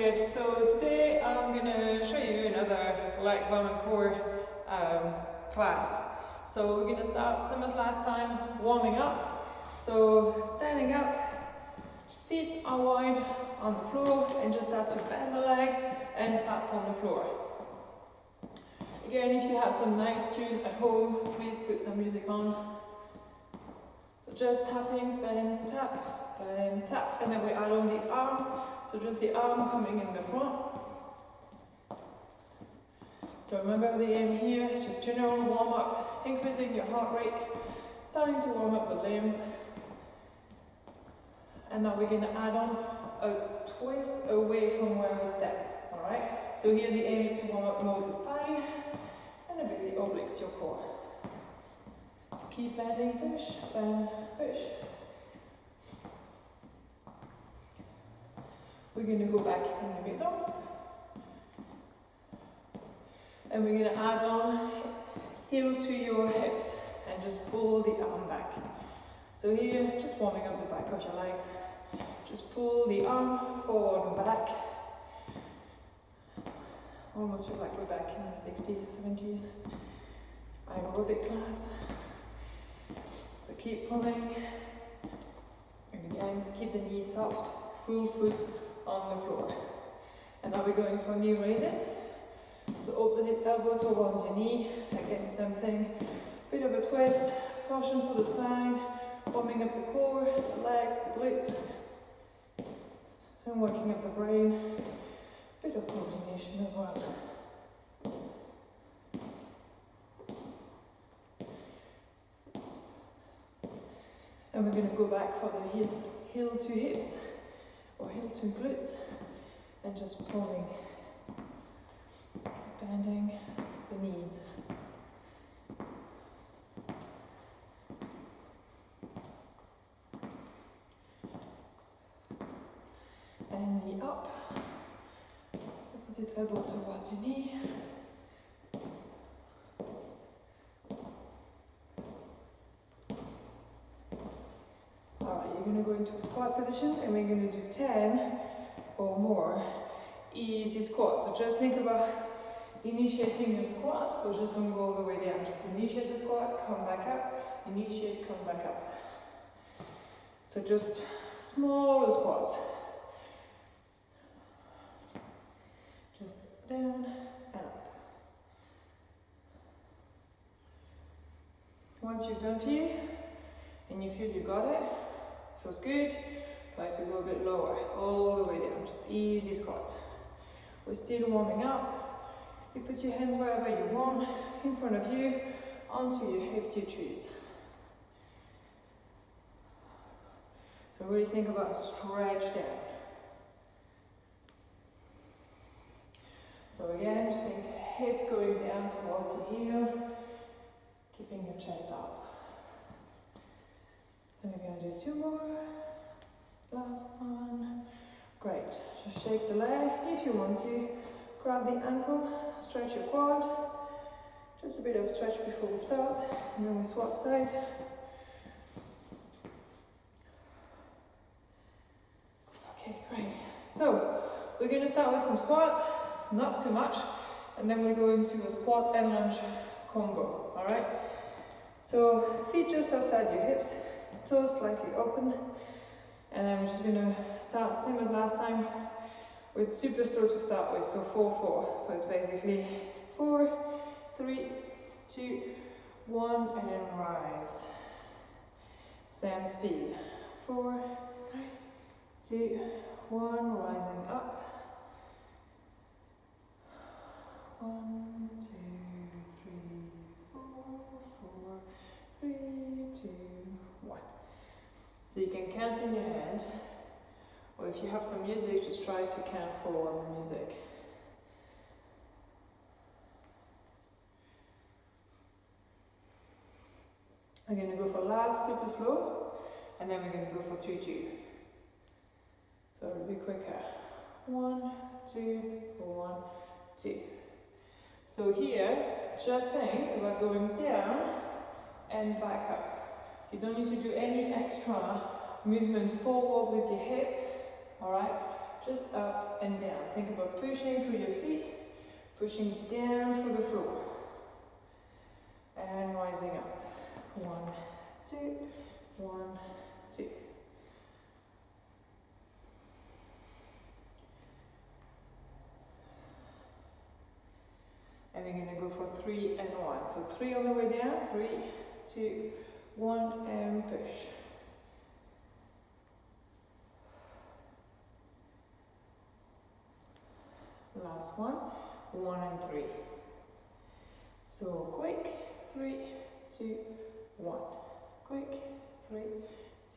Good. So today I'm going to show you another leg, bum and core class. So we're going to start same as last time, warming up. So standing up, feet are wide on the floor, and just start to bend the legs and tap on the floor. Again, if you have some nice tune at home, please put some music on. So just tapping, bend, tap, and then we add on the arm. So just the arm coming in the front. So remember the aim here, just general warm up, increasing your heart rate, starting to warm up the limbs. And now we're going to add on a twist away from where we step. Alright? So here the aim is to warm up more the spine and a bit the obliques, your core. So keep bending, push, bend, push. We're going to go back in the middle. And we're going to add on heel to your hips and just pull the arm back. So here, just warming up the back of your legs. Just pull the arm forward and back. Almost feel like we're back in the 60s, 70s. Aerobic class. So keep pulling. And again, keep the knees soft, full foot on the floor. And now we're going for knee raises. So opposite elbow towards your knee. Again, same thing. Bit of a twist, torsion for the spine, warming up the core, the legs, the glutes, and working up the brain. Bit of coordination as well. And we're going to go back for the heel to hips or heel to glutes, and just pulling, bending the knees. And knee up, opposite elbow towards your knee. Alright, you're going to go into a squat position, and we're going to do 10 or more easy squats. So just think about initiating your squat, but just don't go all the way down. Just initiate the squat, come back up, initiate, come back up. So just smaller squats. Just down and up. Once you've done a few, and you feel you got it, feels good, try to go a bit lower, all the way down, just easy squats. We're still warming up. You put your hands wherever you want, in front of you, onto your hips you choose. So really think about stretch down. So again, just think hips going down towards your heel, keeping your chest up. And we're going to do 2 more. Last one. Great. Just shake the leg if you want to. Grab the ankle, stretch your quad. Just a bit of stretch before we start, and then we swap side. Okay, great. So we're going to start with some squats, not too much, and then we'll go into a squat and lunge combo. All right. So feet just outside your hips, toes slightly open, and then we're just going to start same as last time. With super slow to start with, so 4-4. So it's basically 4, 3, 2, 1, and rise. Same speed. 4, 3, 2, 1, rising up. 1, 2, 3, 4, 4, 3, 2, 1. So you can count in your head. Or if you have some music, just try to count 4 on the music. I'm going to go for last super slow, and then we're going to go for 2-2. So it'll be quicker. 1, 2, 1, 2. So here, just think about going down and back up. You don't need to do any extra movement forward with your hip. Alright, just up and down. Think about pushing through your feet, pushing down through the floor, and rising up. 1, 2, 1, 2. And we're going to go for 3 and 1. So 3 on the way down, 3, 2, 1, and push. Last one, 1 and 3. So quick, 3, 2, 1. Quick, 3,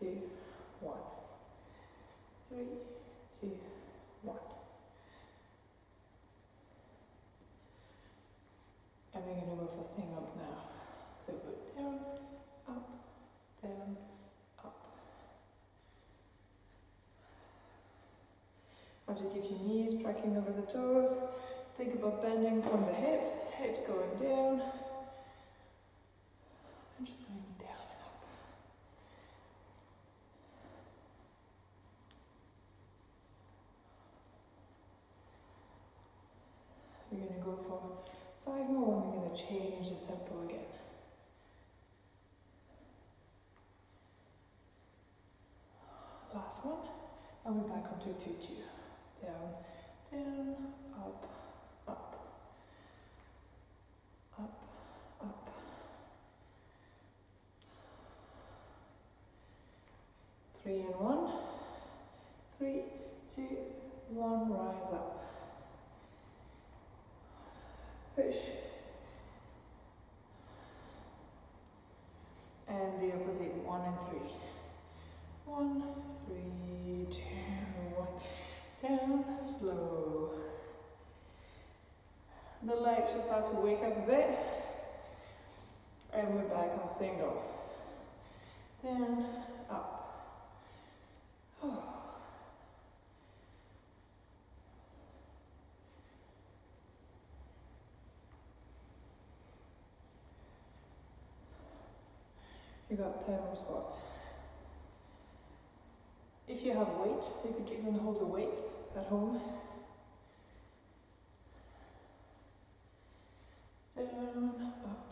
2, 1. 3, 2, 1. And we're going to go for singles now. So go down, up, down, up. Want to keep your knees tracking over the toes. Think about bending from the hips, hips going down, and just going down and up. We're going to go for 5 more, and we're going to change the tempo again. Last one, and we're back onto 2-2. Down, down, up, up, up, up. Three and 1. 3, 2, 1, rise up. Push. And the opposite, 1 and 3. 1, 3, 2, 1. Down, slow. The legs should start to wake up a bit. And we're back on single. Down, up. Oh. You got 10 more squats. If you have weight, you could even hold the weight at home. Down, up,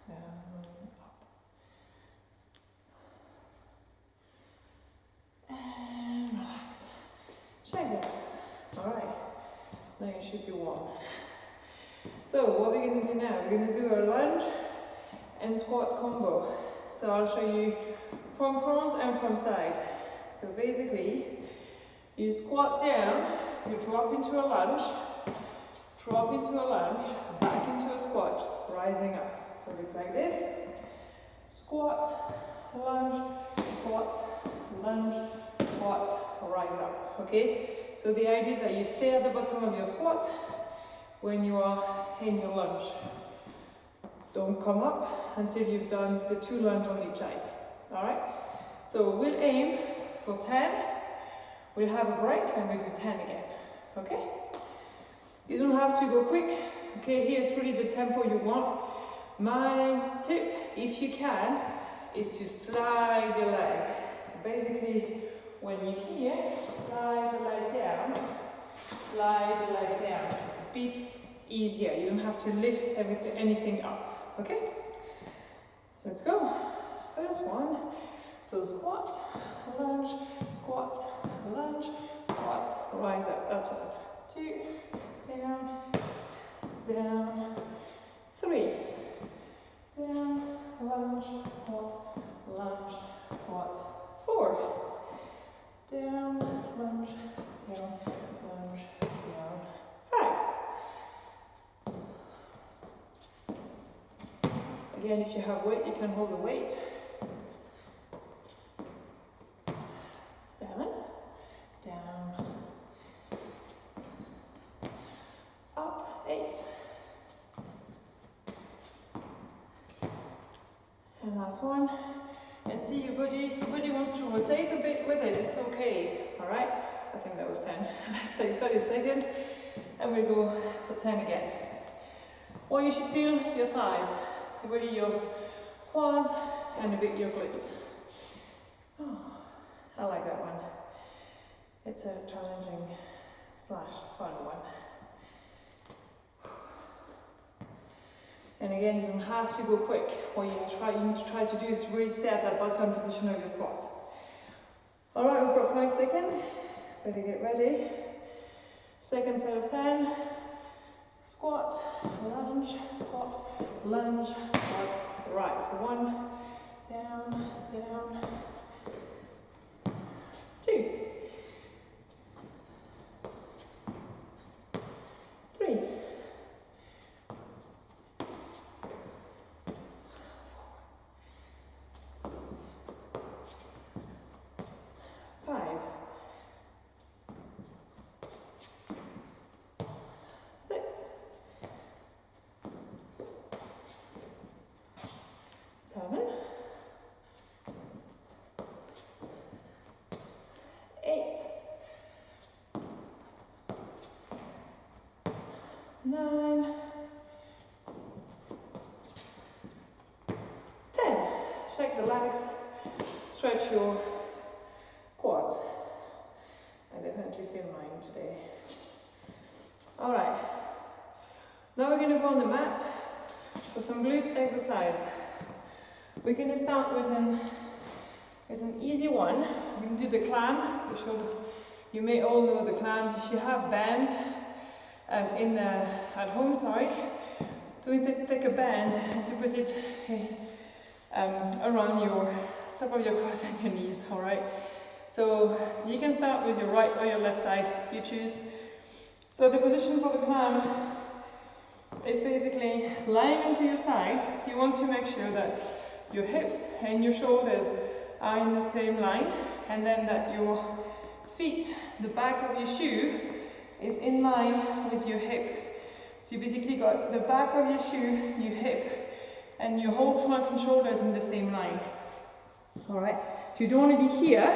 down, up. And relax. Shake the legs. Alright, now you should be warm. So what we're going to do now, we're going to do a lunge and squat combo. So I'll show you from front and from side. So basically, you squat down, you drop into a lunge, back into a squat, rising up. So it's like this, squat, lunge, squat, rise up, okay? So the idea is that you stay at the bottom of your squat when you are in your lunge. Don't come up until you've done the 2 lunge on each side, all right? So we'll aim for 10, we'll have a break and we'll do 10 again, okay? You don't have to go quick, okay? Here's really the tempo you want. My tip, if you can, is to slide your leg. So basically, when you're here, slide the leg down, It's a bit easier. You don't have to lift anything up, okay? Let's go. First one. So squat, lunge, rise up. That's 1, 2, down, 3, down, lunge, squat, 4, down, lunge, down, 5. Again, if you have weight, you can hold the weight. 7, down, up, 8, and last one. And see your body, if your body wants to rotate a bit with it, it's okay, alright? I think that was 10. Let's take 30 seconds, and we'll go for 10 again. What you should feel, your thighs, really your quads, and a bit your glutes. Oh, I like that one. It's a challenging slash fun one. And again, you don't have to go quick. What you need to try to do is really stay at that bottom position of your squat. Alright, we've got 5 seconds. Better get ready. Second set of 10. Squat, lunge, squat, lunge, squat. Right, so 1, down, down. 2. 3. 5. 6. 7. 8. 9. 10. Shake the legs, stretch your quads. I definitely feel mine today. Alright, now we're going to go on the mat for some glute exercise. We're going to start with an easy one. You can do the clam. You may all know the clam. If you have band at home, do it, take a band and to put it around your top of your quads and your knees. All right. So you can start with your right or your left side. You choose. So the position for the clam is basically lying onto your side. You want to make sure that your hips and your shoulders are in the same line, and then that your feet, the back of your shoe, is in line with your hip. So you basically got the back of your shoe, your hip, and your whole trunk and shoulders in the same line. Alright, so you don't want to be here,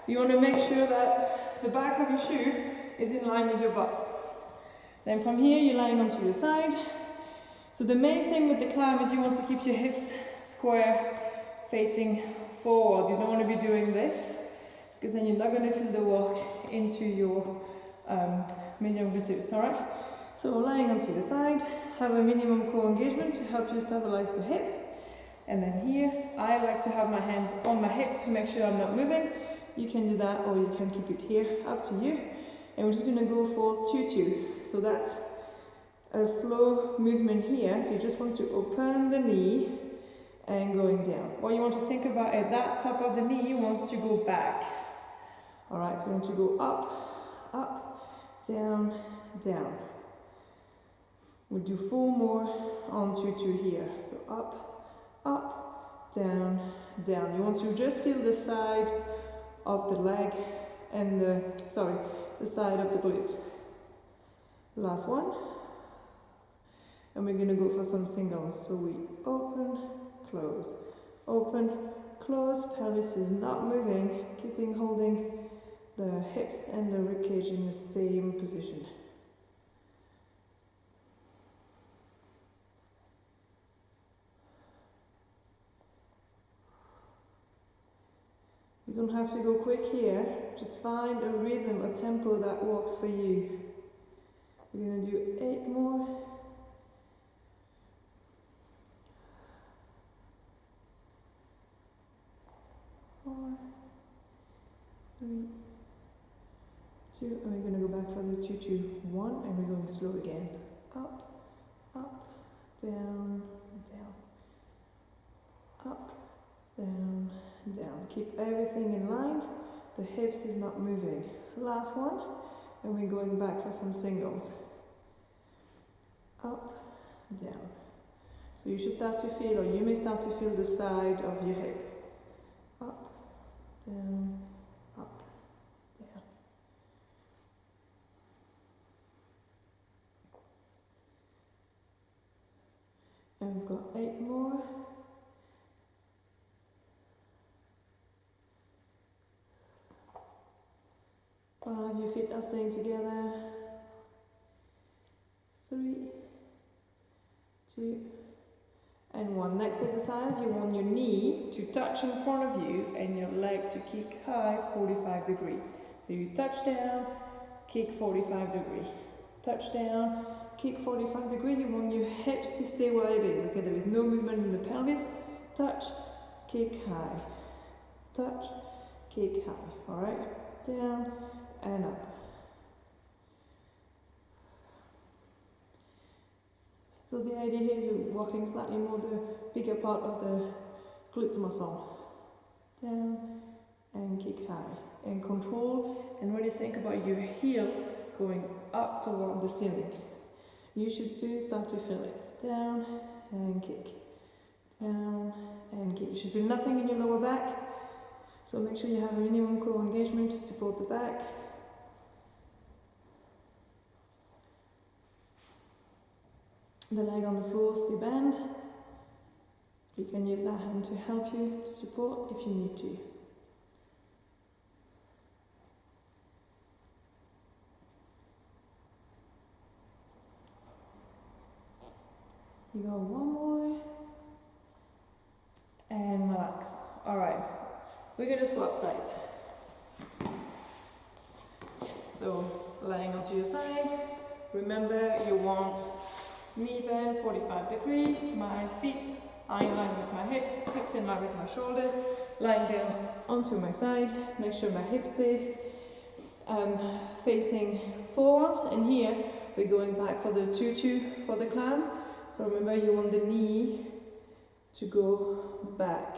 you want to make sure that the back of your shoe is in line with your butt. Then from here you're lying onto your side. So the main thing with the clam is you want to keep your hips square, facing forward. You don't want to be doing this, because then you're not going to feel the work into your medium glutes, alright? So lying onto the side, have a minimum core engagement to help you stabilize the hip. And then here, I like to have my hands on my hip to make sure I'm not moving. You can do that, or you can keep it here, up to you. And we're just going to go for 2-2. So that's a slow movement here. So you just want to open the knee and going down. What you want to think about is that top of the knee wants to go back. Alright, so you want to go up, up, down, down. We'll do 4 more on 2-2 here. So up, up, down, down. You want to just feel the side of the leg and the side of the glutes. Last one. And we're going to go for some singles. So we open, close, open, close. Pelvis is not moving, holding the hips and the ribcage in the same position. You don't have to go quick here, just find a rhythm, a tempo that works for you. We're going to do 8 more. 4, 3, 2, and we're going to go back for the 2-2-1, and we're going slow again. Up, up, down, down, up, down, down. Keep everything in line. The hips is not moving. Last one, and we're going back for some singles. Up, down. So you should start to feel, or you may start to feel the side of your hip. Up, down, up, down. And we've got 8 more. Your feet are staying together. 3, 2, and 1. Next exercise, you want your knee to touch in front of you and your leg to kick high 45 degrees. So So you touch down, kick 45 degree. Touch down, kick 45 degree. You want your hips to stay where it is. Okay, there is no movement in the pelvis. Touch, kick high. Touch, kick high. Alright? Down and up. So the idea here is you're working slightly more the bigger part of the glutes muscle. Down and kick high. And control and really think about your heel going up toward the ceiling. You should soon start to feel it. Down and kick. Down and kick. You should feel nothing in your lower back. So make sure you have a minimum core engagement to support the back. The leg on the floor, stay bent. You can use that hand to help you to support if you need to. You go one more and relax. Alright, we're going to swap sides. So lying onto your side, remember you want knee bend 45 degree, my feet are in line with my hips, hips in line with my shoulders, lying down onto my side, make sure my hips stay facing forward, and here we're going back for the tutu for the climb. So remember you want the knee to go back.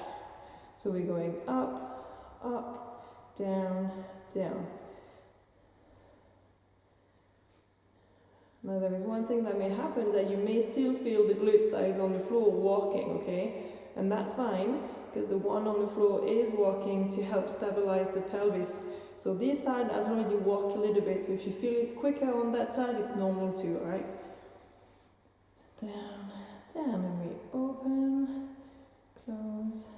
So we're going up, up, down, down. Now there is one thing that may happen, is that you may still feel the glute thighs on the floor walking, okay? And that's fine, because the one on the floor is walking to help stabilize the pelvis. So this side has already walked a little bit, so if you feel it quicker on that side, it's normal too, alright? Down, down, and we open, close.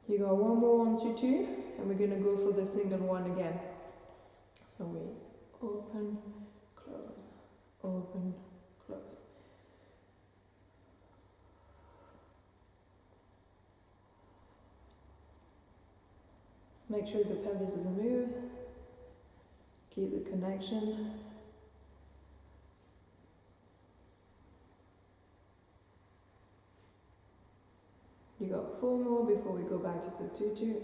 You go one more on tutu, and we're going to go for the single one again. So we open, close, open, close. Make sure the pelvis is moved. Keep the connection. You got 4 more before we go back to the tutu.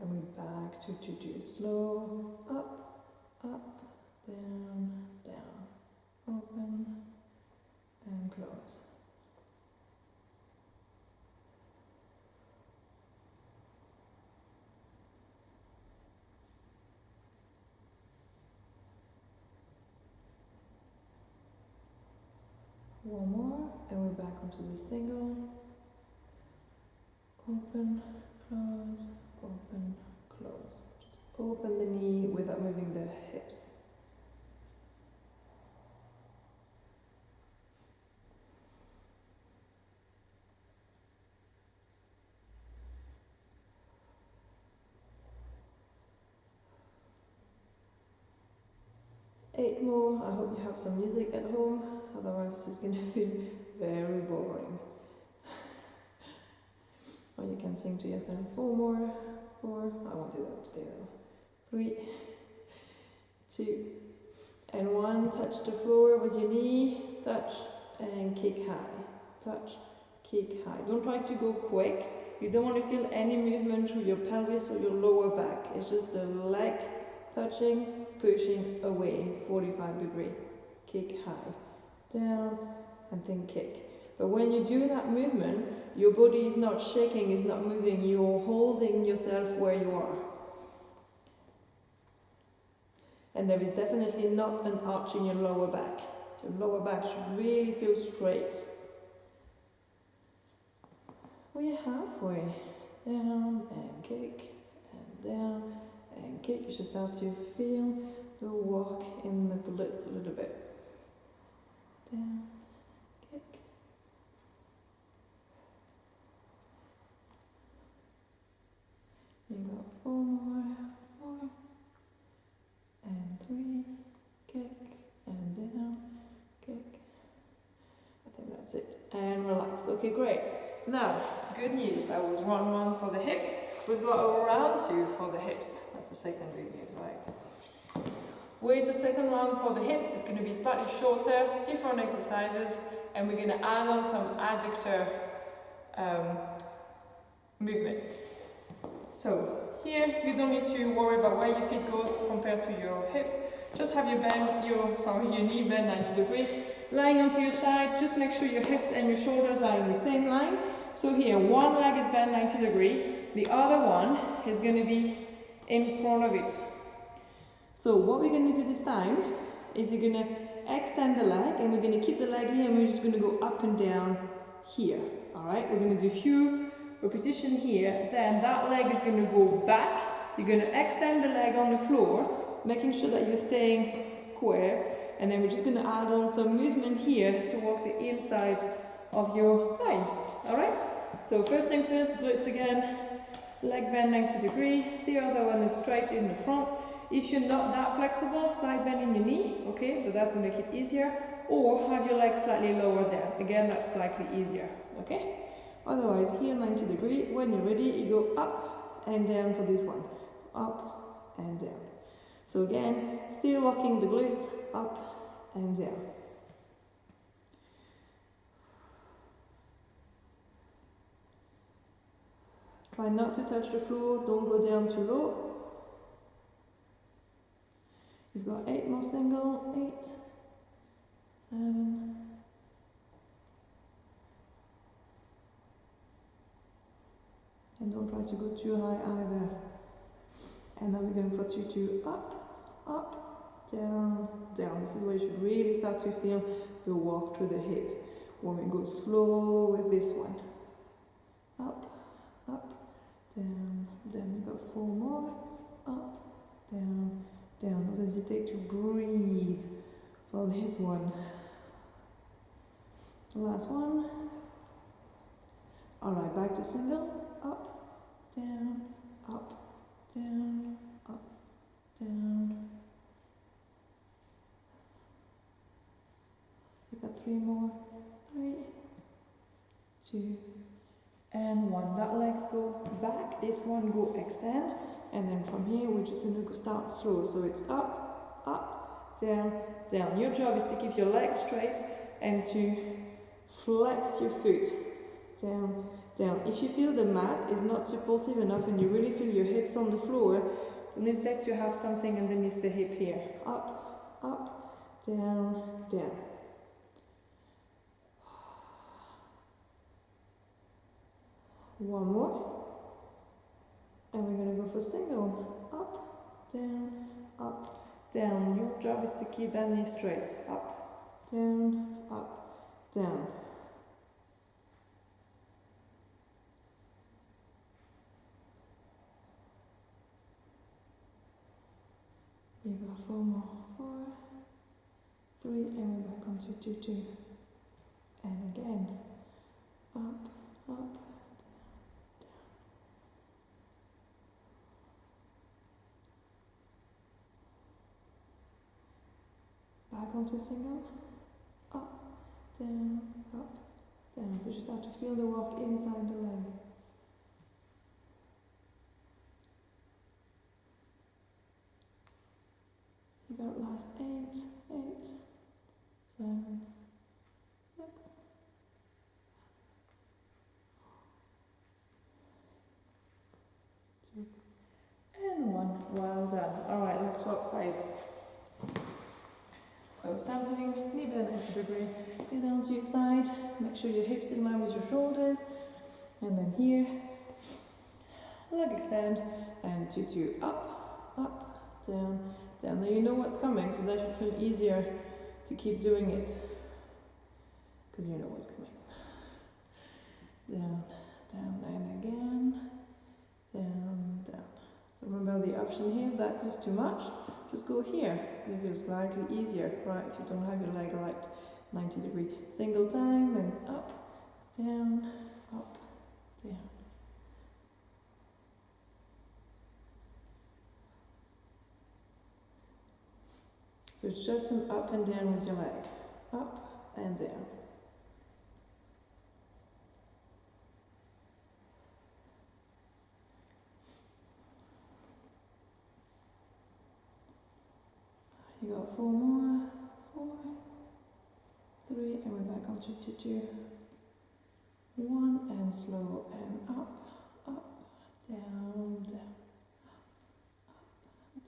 And we back to tutu. Slow, up, up, down, down, open, and close. One more, and we're back onto the single. Open, close, open, close. Just open the knee without moving the hips. Eight more. I hope you have some music at home, otherwise this is going to feel very boring. Or you can sing to yourself. 4 more. 4. I won't do that today though. 3, 2, and 1. Touch the floor with your knee. Touch and kick high. Touch, kick high. Don't try to go quick. You don't want to feel any movement through your pelvis or your lower back. It's just the leg touching, pushing away, 45 degree. Kick high. Down and then kick. But when you do that movement, your body is not shaking, is not moving, you're holding yourself where you are. And there is definitely not an arch in your lower back. Your lower back should really feel straight. We're halfway. Down and kick, and down and kick. You should start to feel the walk in the glutes a little bit. Down, kick. You got 4 more, 4, and 3, kick, and down, kick. I think that's it. And relax. Okay, great. Now, good news, that was round 1 for the hips. We've got a round 2 for the hips. That's the second good news, right? Where's the second round for the hips? It's going to be slightly shorter, different exercises, and we're going to add on some adductor movement. So here, you don't need to worry about where your feet goes compared to your hips. Just have your knee bend 90 degrees. Lying onto your side, just make sure your hips and your shoulders are in the same line. So here, one leg is bent 90 degrees, the other one is going to be in front of it. So what we're going to do this time is you're going to extend the leg, and we're going to keep the leg here, and we're just going to go up and down here. Alright, we're going to do a few repetitions here, then that leg is going to go back. You're going to extend the leg on the floor, making sure that you're staying square. And then we're just going to add on some movement here to work the inside of your thigh. Alright? So first thing first, glutes again. Leg bend 90 degrees. The other one is straight in the front. If you're not that flexible, slight bend in the knee, okay? But that's going to make it easier. Or have your legs slightly lower down. Again, that's slightly easier, okay? Otherwise, here 90 degrees. When you're ready, you go up and down for this one. Up and down. So again, still working the glutes, up and down. Try not to touch the floor, don't go down too low. You've got 8 more single, 8, 7, and don't try to go too high either. And then we're going for 2-2, up, down, down. This is where you should really start to feel the walk through the hip. When we go slow with this one. Up, down, down. We've got 4 more. Up, down, down. Don't hesitate to breathe for this one. Last one. Alright, back to single. Up, down, down, up, down. We got 3 more. 3, 2, and 1. That legs go back. This one go extend, and then from here we're just going to go start slow. So it's up, down, down. Your job is to keep your legs straight and to flex your foot. Down, down. If you feel the mat is not supportive enough and you really feel your hips on the floor, then it's better to have something underneath the hip here. Up, down, down. One more. And we're going to go for single. Up, down. Your job is to keep that knee straight. Up, down. You got 4 more. 4, 3, and we're back onto 2-2. And again, up, down. Back onto single. Up, down. You just have to feel the walk inside the leg. You got last 8, 7, 6, 2, and 1. Well done. Alright, let's swap side. So something, knee bend 90 degrees, get down to your side, make sure your hips in line with your shoulders, and then here, leg extend, and 2-2, up, down. Now you know what's coming, so that should feel easier to keep doing it, because you know what's coming. Down, and again, down. So remember the option here, if that feels too much, just go here. It's going to feel slightly easier, right, if you don't have your leg right 90 degrees. Single time, and up, down. So it's just some up and down with your leg. Up and down. we got 4 more. 4, 3, and we're back on 2, 2, 1, and slow, and up, up, down, down,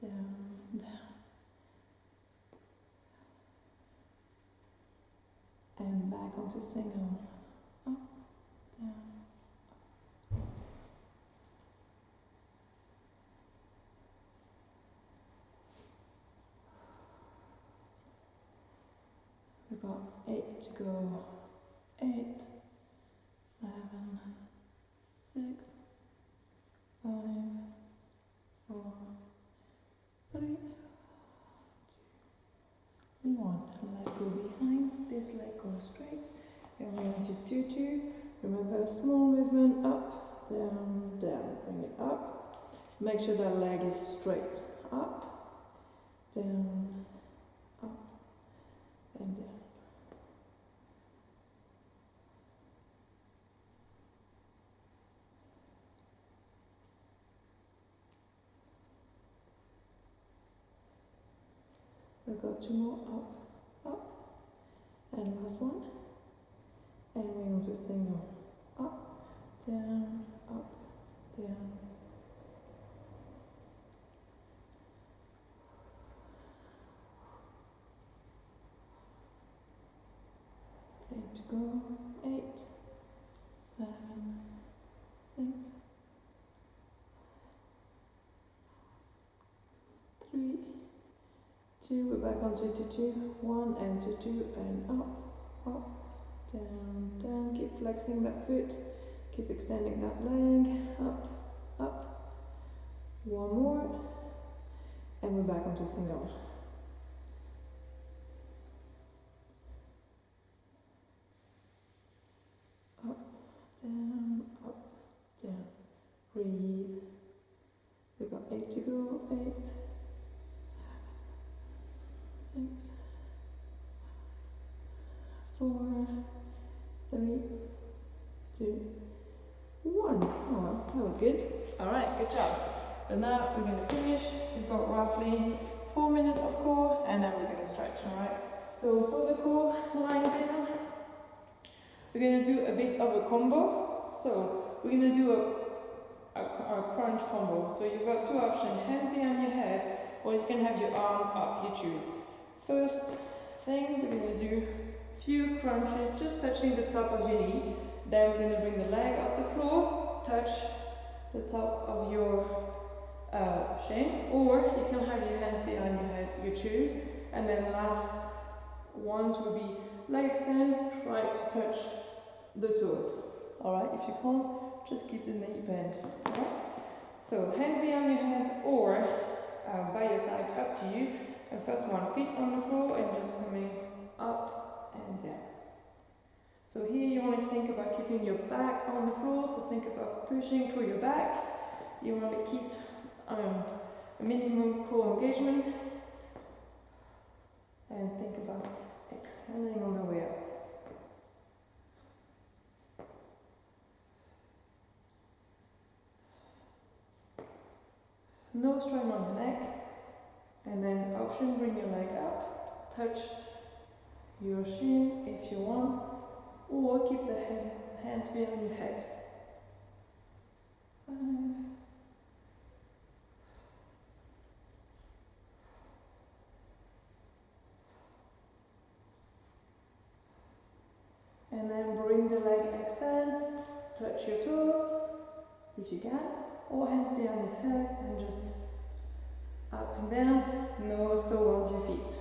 down, down, and back onto single, up, down. We've got 8 to go. 8, 11, 6, 5, 4, 3, 2, 1. Leg go behind, this leg goes straight. And we're into 2, 2. Remember, small movement, up, down, down. Bring it up. Make sure that leg is straight. Up, down, up, and down. We've got 2 more, up, up, and last one, and we're on to single, up, down, and to go, 8, 7, 6, 3, 2, we're back on 2, 2, 2, 1, and 2, 2, and up, up, down, down, keep flexing that foot, keep extending that leg, up, up, 1 more, and we're back onto single. Up, down, breathe, we've got 8 to go, 8, 6, 4, 3, 2, 1. Oh, that was good. Alright, good job. So now we're going to finish. We've got roughly 4 minutes of core, and then we're going to stretch. Alright, so for the core, lying down, we're going to do a bit of a combo. So we're going to do a crunch combo. So you've got 2 options, hands behind your head, or you can have your arm up, you choose. First thing, we're going to do a few crunches, just touching the top of your knee. Then we're going to bring the leg off the floor, touch the top of your shin, or you can have your hands behind your head, you choose. And then last ones will be leg extend, try to touch the toes. Alright, if you can't, just keep the knee bent. Alright? So hand behind your head or by your side, up to you. And first one, feet on the floor and just coming up and down. So here you want to think about keeping your back on the floor, so think about pushing through your back. You want to keep a minimum core engagement and think about exhaling on the way up. No strain on the neck. And then option, bring your leg up, touch your shin if you want, or keep the hands behind your head. 5. And then bring the leg extend, touch your toes if you can, or hands behind your head and just up and down, nose towards your feet.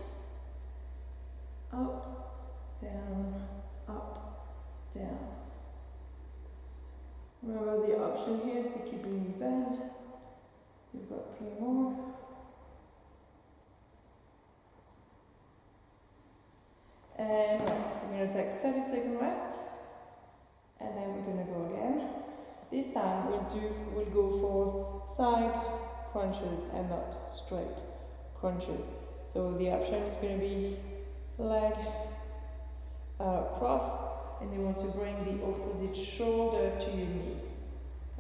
Up, down, down. Remember the option here is to keep your knee bent. You've got 3 more. And rest. We're going to take 30-second rest. And then we're going to go again. This time we'll go for side crunches and not straight crunches. So the option is going to be leg cross, and you want to bring the opposite shoulder to your knee.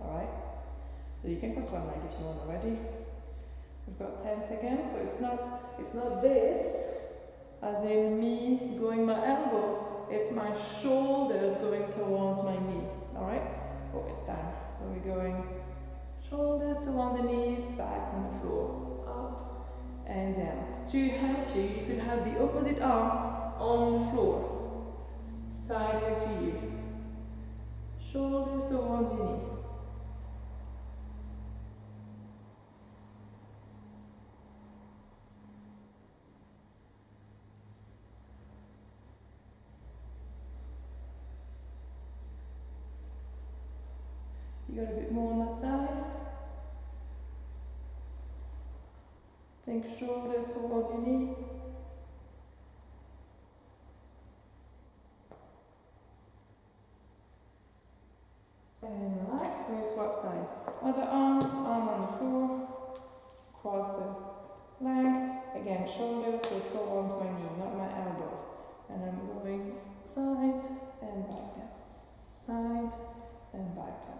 Alright? So you can cross one leg if you want already. We've got 10 seconds, so it's not this, as in me going my elbow, it's my shoulders going towards my knee, alright? Oh, it's down. So we're going shoulders toward the knee, back on the floor, up and down. To help you, you could have the opposite arm on the floor, sideways to you. Shoulders towards your knee. You got a bit more on that side. Think shoulders toward your knee. And relax, and we swap side. Other arm on the floor, cross the leg. Again, shoulders go towards my knee, not my elbow. And I'm going side and back down. Side and back down.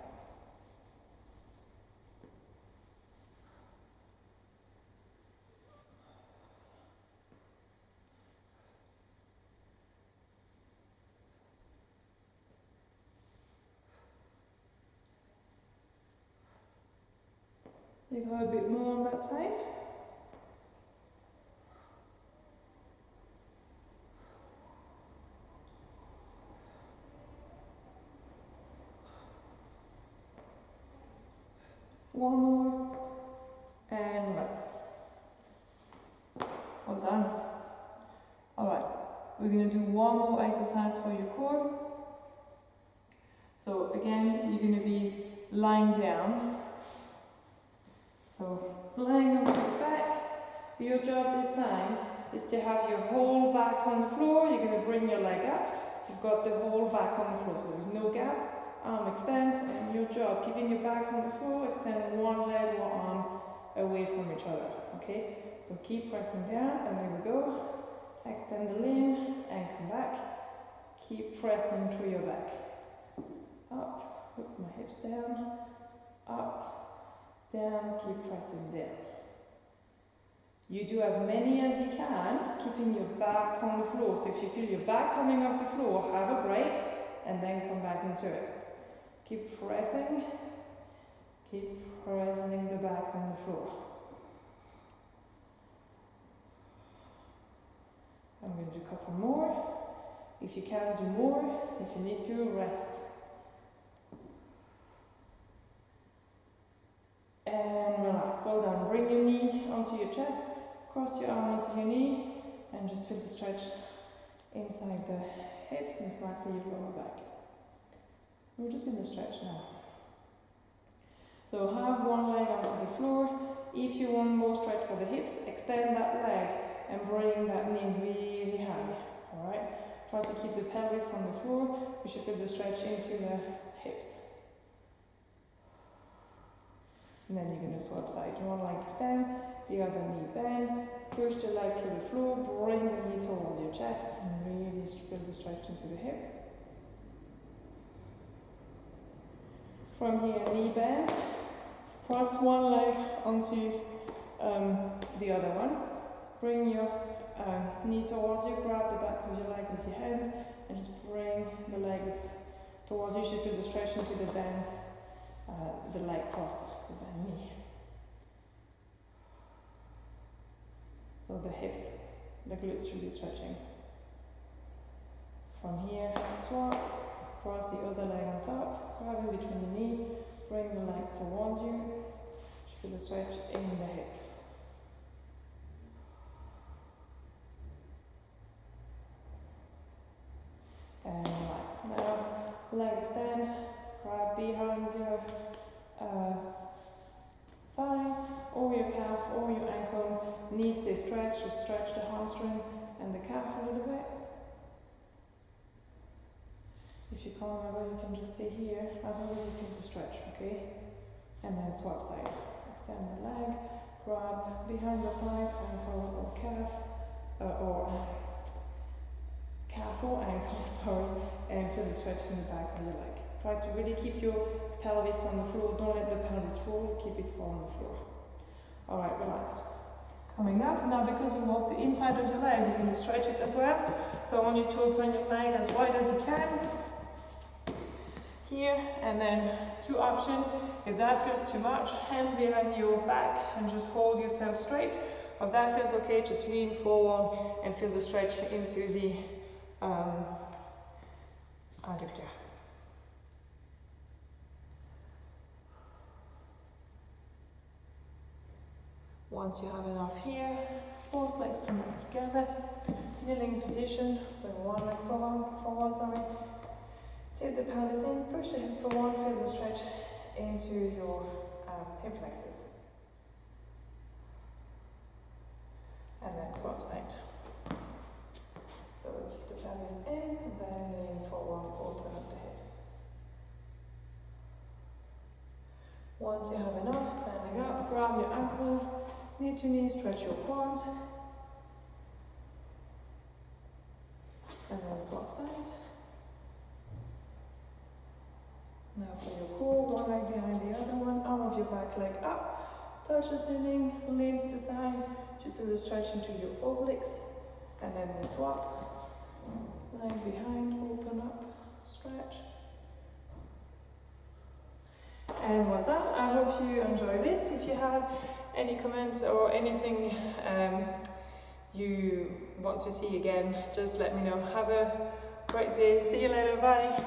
You got a bit more on that side. One more and rest. Well done. Alright, we're going to do one more exercise for your core. So again, you're going to be lying down. So lying onto your back. Your job this time is to have your whole back on the floor. You're going to bring your leg up. You've got the whole back on the floor, so there's no gap. Arm extends, and your job, keeping your back on the floor, extend one leg or arm away from each other, okay? So keep pressing down, and there we go. Extend the limb, and come back. Keep pressing through your back. Up, put my hips down, up, down, keep pressing down. You do as many as you can, keeping your back on the floor. So if you feel your back coming off the floor, have a break, and then come back into it. Keep pressing the back on the floor. I'm going to do a couple more. If you can, do more. If you need to, rest. And relax, all down. Bring your knee onto your chest, cross your arm onto your knee, and just feel the stretch inside the hips and slightly your lower back. We're just going to stretch now. So have one leg onto the floor. If you want more stretch for the hips, extend that leg and bring that knee really high. Alright? Try to keep the pelvis on the floor. You should feel the stretch into the hips. And then you're going to swap sides. One leg extend, the other knee bend. Push the leg to the floor, bring the knee towards your chest, and really feel the stretch into the hip. From here, knee bend, cross one leg onto the other one. Bring your knee towards you, grab the back of your leg with your hands, and just bring the legs towards you. You should feel the stretch into the bend, the leg cross, the bend knee. So the hips, the glutes should be stretching. From here, swap, cross the other leg on top, grab in between the knee, bring the leg towards you, feel the stretch in the hip. And relax. Now, leg extend, grab behind your thigh, or your calf, or your ankle. Knee stay stretched, just stretch the hamstring and the calf a little bit. If you can't remember, you can just stay here as long as you feel the stretch, okay? And then swap side. Extend the leg, grab behind the thigh, ankle or calf, calf or ankle, sorry, and feel the stretch in the back of your leg. Try to really keep your pelvis on the floor. Don't let the pelvis roll, keep it on the floor. Alright, relax. Coming up, now because we walk the inside of your leg, you can stretch it as well. So I want you to open your leg as wide as you can. Here, and then 2 options. If that feels too much, hands behind your back and just hold yourself straight. If that feels okay, just lean forward and feel the stretch into the lifter. Once you have enough here, both legs come back together. Kneeling position, bring one leg forward, sorry. Tip the pelvis in, push the hips forward, feel the stretch into your hip flexors. And then swap side. So keep the pelvis in, and then lean forward, open up the hips. Once you have enough, standing up, grab your ankle, knee to knee, stretch your quads. And then swap side. Now for your core, one leg behind the other one, arm of your back leg up, touch the ceiling, lean to the side, to feel the stretch into your obliques, and then we swap, leg behind, open up, stretch. And what's up? I hope you enjoy this. If you have any comments or anything you want to see again, just let me know. Have a great day. See you later. Bye.